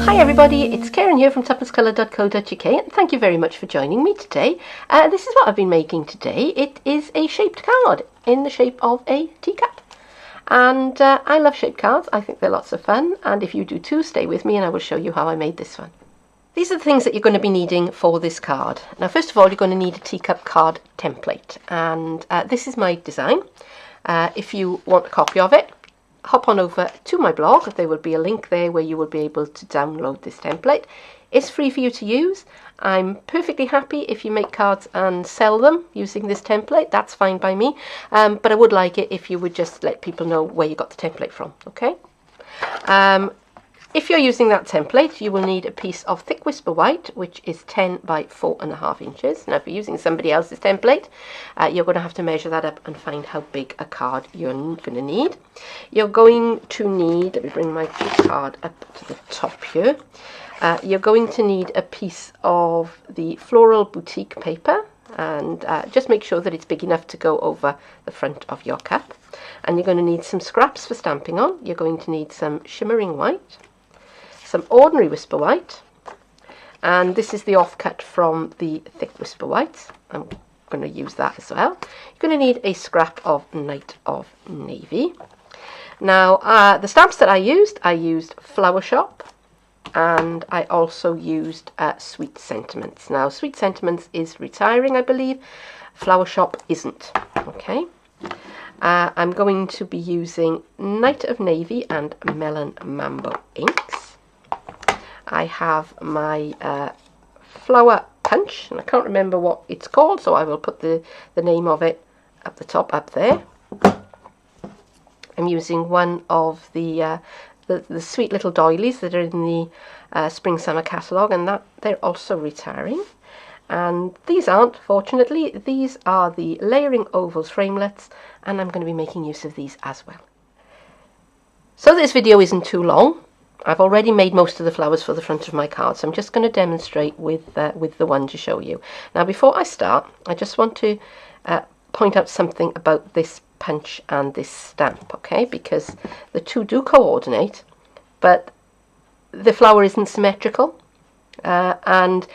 Hi everybody, it's Keren here from tuppencecoloured.co.uk and thank you very much for joining me today. This is what I've been making today. It is a shaped card in the shape of a teacup. And I love shaped cards, I think they're lots of fun, and if you do too, stay with me and I will show you how I made this one. These are the things that you're going to be needing for this card. Now first of all, you're going to need a teacup card template, and this is my design. If you want a copy of it, hop on over to my blog. There will be a link there where you will be able to download this template. It's free for you to use. I'm perfectly happy if you make cards and sell them using this template. That's fine by me, but I would like it if you would just let people know where you got the template from. Okay. If you're using that template, you will need a piece of thick whisper white, which is 10 by 4.5 inches. Now, if you're using somebody else's template, you're going to have to measure that up and find how big a card you're going to need. You're going to need, let me bring my card up to the top here. You're going to need a piece of the floral boutique paper, and just make sure that it's big enough to go over the front of your cup. And you're going to need some scraps for stamping on. You're going to need some shimmering white, some ordinary whisper white, and this is the offcut from the thick whisper white. I'm going to use that as well. You're going to need a scrap of Night of Navy. Now the stamps that I used Flower Shop, and I also used Sweet Sentiments. Now Sweet Sentiments is retiring, I believe. Flower Shop isn't. Okay. I'm going to be using Night of Navy and Melon Mambo inks. I have my flower punch, and I can't remember what it's called, so I will put the name of it at the top up there. I'm using one of the sweet little doilies that are in the Spring Summer catalogue, and that they're also retiring. And these aren't, fortunately. These are the Layering Ovals framelets, and I'm going to be making use of these as well. So this video isn't too long. I've already made most of the flowers for the front of my card, so I'm just going to demonstrate with the one to show you. Now before I start, I just want to point out something about this punch and this stamp, okay? Because the two do coordinate, but the flower isn't symmetrical, and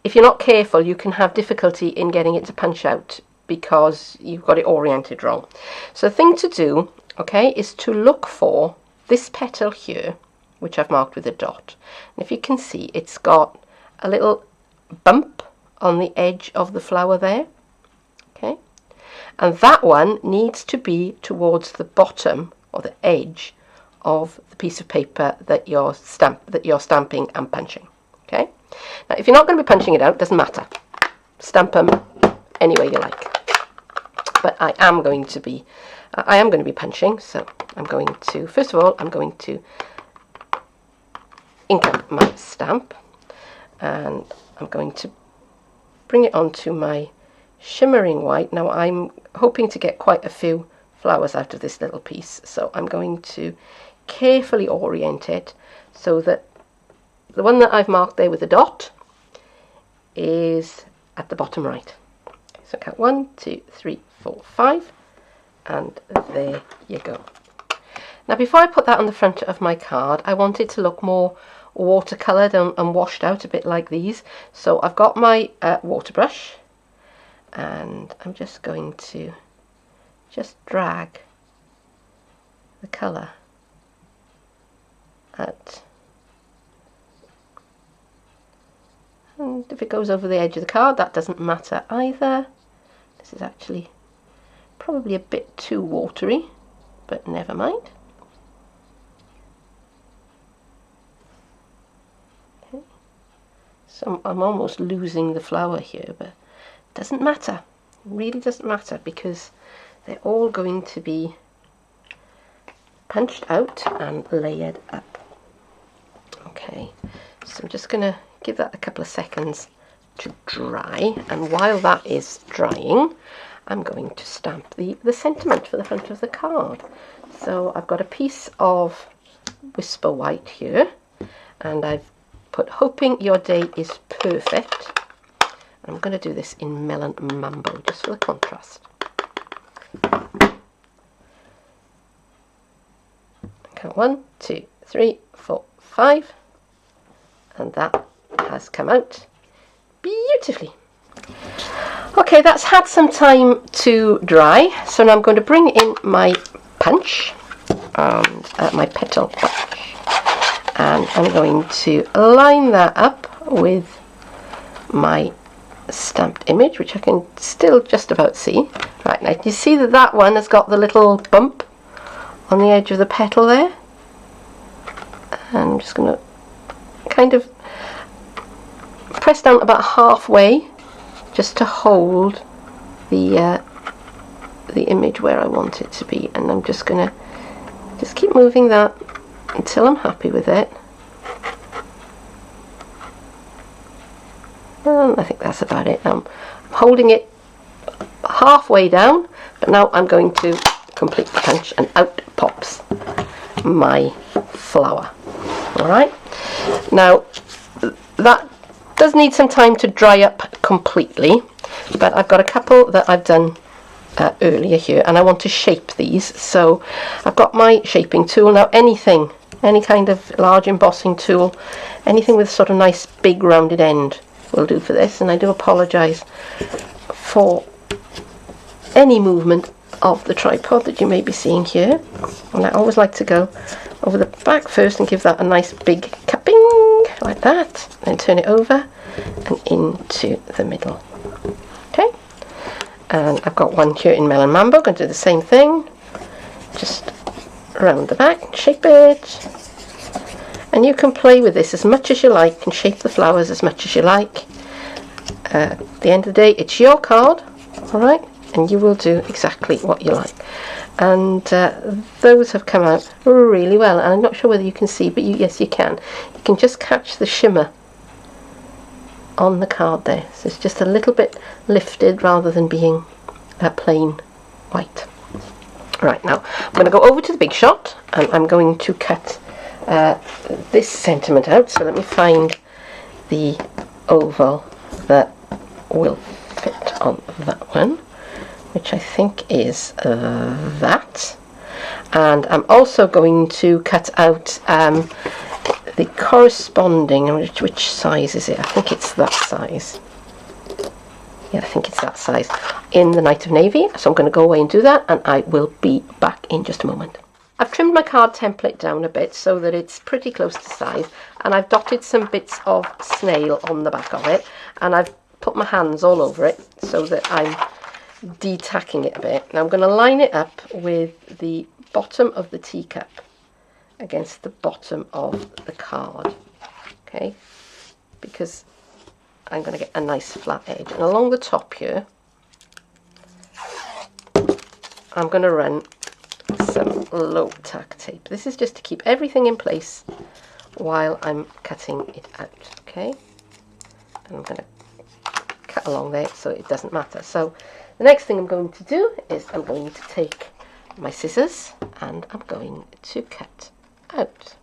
if you're not careful, you can have difficulty in getting it to punch out because you've got it oriented wrong. So the thing to do, okay, is to look for this petal here, which I've marked with a dot. And if you can see, it's got a little bump on the edge of the flower there. Okay, and that one needs to be towards the bottom or the edge of the piece of paper that you're stamping and punching. Okay, now if you're not going to be punching it out, it doesn't matter. Stamp them any way you like. But I am going to be punching, so I'm going to, first of all, I'm going to ink up my stamp, and I'm going to bring it onto my shimmering white. Now I'm hoping to get quite a few flowers out of this little piece, so I'm going to carefully orient it so that the one that I've marked there with a dot is at the bottom right. So count 1, 2, 3, 4, 5, and there you go. Now before I put that on the front of my card, I want it to look more watercoloured and washed out, a bit like these. So I've got my water brush, and I'm just going to drag the colour out. And if it goes over the edge of the card, that doesn't matter either. This is actually probably a bit too watery, but never mind. Okay. So I'm almost losing the flower here, but it doesn't matter. It really doesn't matter, because they're all going to be punched out and layered up. Okay, so I'm just going to give that a couple of seconds to dry, and while that is drying, I'm going to stamp the sentiment for the front of the card. So I've got a piece of whisper white here, and I've put "Hoping Your Day is Perfect." I'm going to do this in Melon Mambo just for the contrast. Count 1, 2, 3, 4, 5, and that has come out beautifully. Okay, that's had some time to dry, so now I'm going to bring in my punch, my petal punch, and I'm going to line that up with my stamped image, which I can still just about see. Right, now you see that that one has got the little bump on the edge of the petal there. And I'm just going to kind of press down about halfway just to hold the image where I want it to be, and I'm just going to just keep moving that until I'm happy with it. And I think that's about it. I'm holding it halfway down, but now I'm going to complete the punch, and out pops my flower. Alright, now that does need some time to dry up completely, but I've got a couple that I've done earlier here, and I want to shape these. So I've got my shaping tool. Now any kind of large embossing tool, anything with sort of nice big rounded end will do for this, and I do apologise for any movement of the tripod that you may be seeing here. And I always like to go over the back first and give that a nice big cupping like that, then turn it over and into the middle. Okay, and I've got one here in Melon Mambo. Going to do the same thing, just around the back, shape it, and you can play with this as much as you like and shape the flowers as much as you like. At the end of the day, it's your card, alright, and you will do exactly what you like. And those have come out really well, and I'm not sure whether you can see, but yes you can. You can just catch the shimmer on the card there, so it's just a little bit lifted rather than being plain white. Right, now I'm going to go over to the Big Shot, and I'm going to cut this sentiment out. So let me find the oval that will fit on that one, which I think is that. And I'm also going to cut out the corresponding, which size is it? I think it's that size. Yeah, I think it's that size in the Night of Navy. So I'm going to go away and do that, and I will be back in just a moment. I've trimmed my card template down a bit so that it's pretty close to size, and I've dotted some bits of snail on the back of it, and I've put my hands all over it so that I'm detacking it a bit. Now I'm going to line it up with the bottom of the teacup against the bottom of the card, okay, because I'm going to get a nice flat edge. And along the top here I'm going to run some low tack tape. This is just to keep everything in place while I'm cutting it out, okay, and I'm going to cut along there so it doesn't matter. So the next thing I'm going to do is I'm going to take my scissors and I'm going to cut out.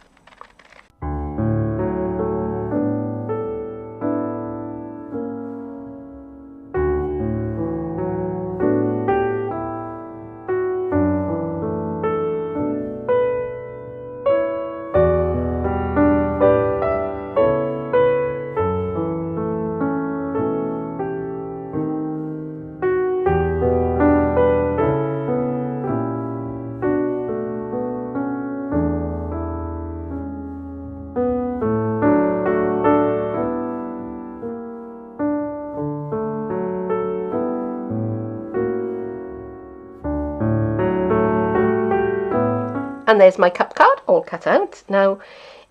And there's my cup card all cut out. Now,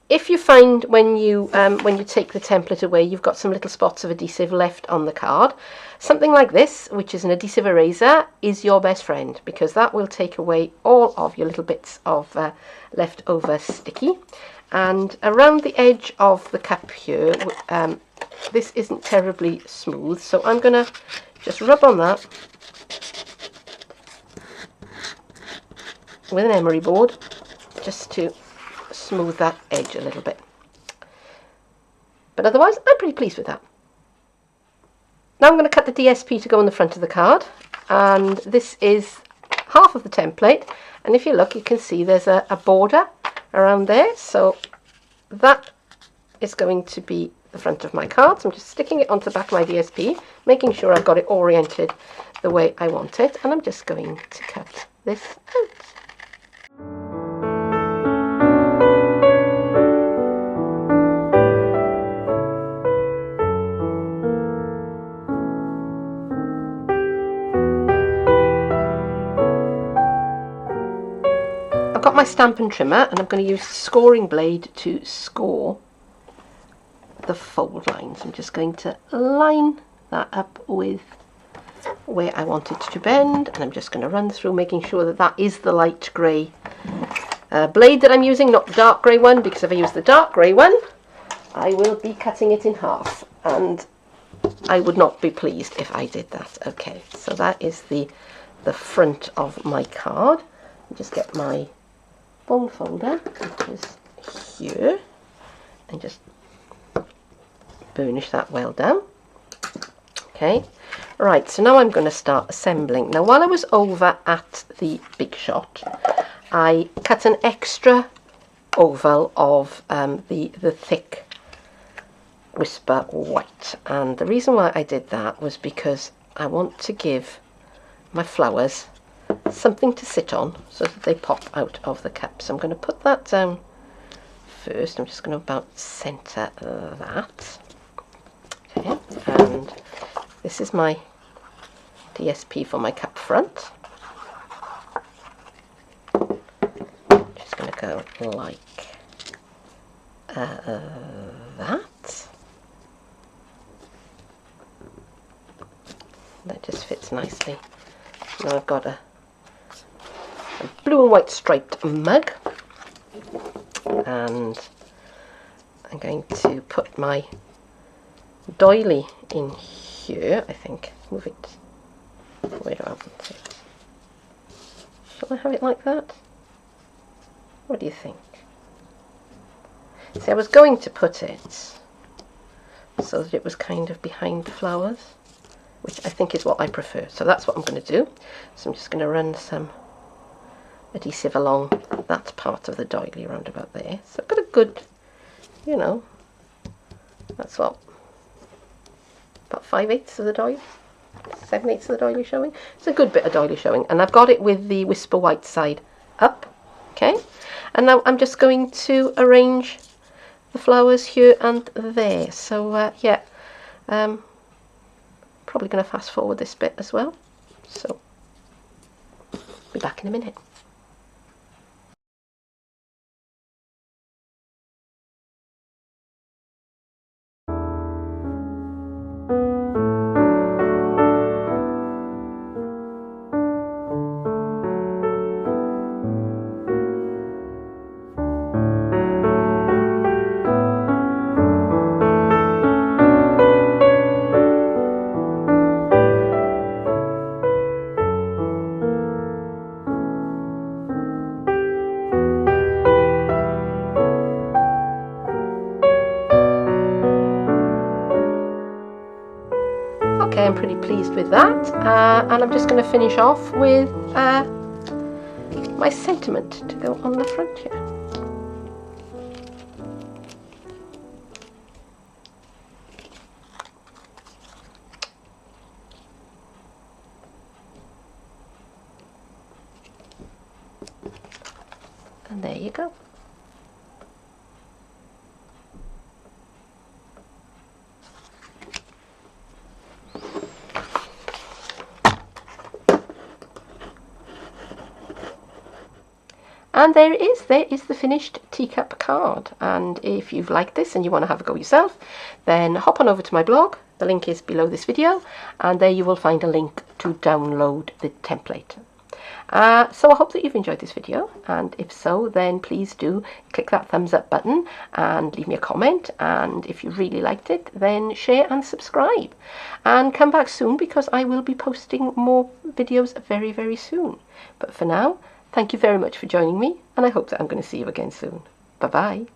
if you find when you take the template away, you've got some little spots of adhesive left on the card, something like this, which is an adhesive eraser, is your best friend, because that will take away all of your little bits of leftover sticky. And around the edge of the cup here, this isn't terribly smooth, so I'm going to just rub on that with an emery board just to smooth that edge a little bit. But otherwise I'm pretty pleased with that. Now I'm going to cut the DSP to go on the front of the card, and this is half of the template, and if you look you can see there's a border around there, so that is going to be the front of my card. So I'm just sticking it onto the back of my DSP, making sure I've got it oriented the way I want it, and I'm just going to cut this out. I've got my Stampin' trimmer, and I'm going to use the scoring blade to score the fold lines. I'm just going to line that up with where I want it to bend, and I'm just going to run through making sure that that is the light grey blade that I'm using, not the dark grey one, because if I use the dark grey one I will be cutting it in half, and I would not be pleased if I did that. Okay, so that is the front of my card. I'll just get my bone folder, which is here, and just burnish that well down. Okay, right, so now I'm going to start assembling. Now, while I was over at the Big Shot, I cut an extra oval of the thick Whisper White, and the reason why I did that was because I want to give my flowers something to sit on so that they pop out of the cup. So I'm going to put that down first. I'm just going to about centre that. Okay, and this is my DSP for my cup front. Just going to go like that. That just fits nicely. Now I've got a blue and white striped mug, and I'm going to put my doily in here. I think move it where do I want it? Shall I have it like that? What do you think? See, I was going to put it so that it was kind of behind the flowers, which I think is what I prefer. So that's what I'm going to do. So I'm just going to run some adhesive along that part of the doily around about there. So I've got a good, you know, that's what, about 5/8 of the doily, 7/8 of the doily showing. It's a good bit of doily showing, and I've got it with the Whisper White side up. Okay, and now I'm just going to arrange the flowers here and there. So yeah, probably going to fast forward this bit as well. So be back in a minute. Okay, I'm pretty pleased with that, and I'm just going to finish off with my sentiment to go on the front here. And there you go. And there it is. There is the finished Teacup card. And if you've liked this and you want to have a go yourself, then hop on over to my blog. The link is below this video, and there you will find a link to download the template. So I hope that you've enjoyed this video, and if so, then please do click that thumbs up button and leave me a comment, and if you really liked it, then share and subscribe, and come back soon because I will be posting more videos very, very soon. But for now, thank you very much for joining me, and I hope that I'm going to see you again soon. Bye bye.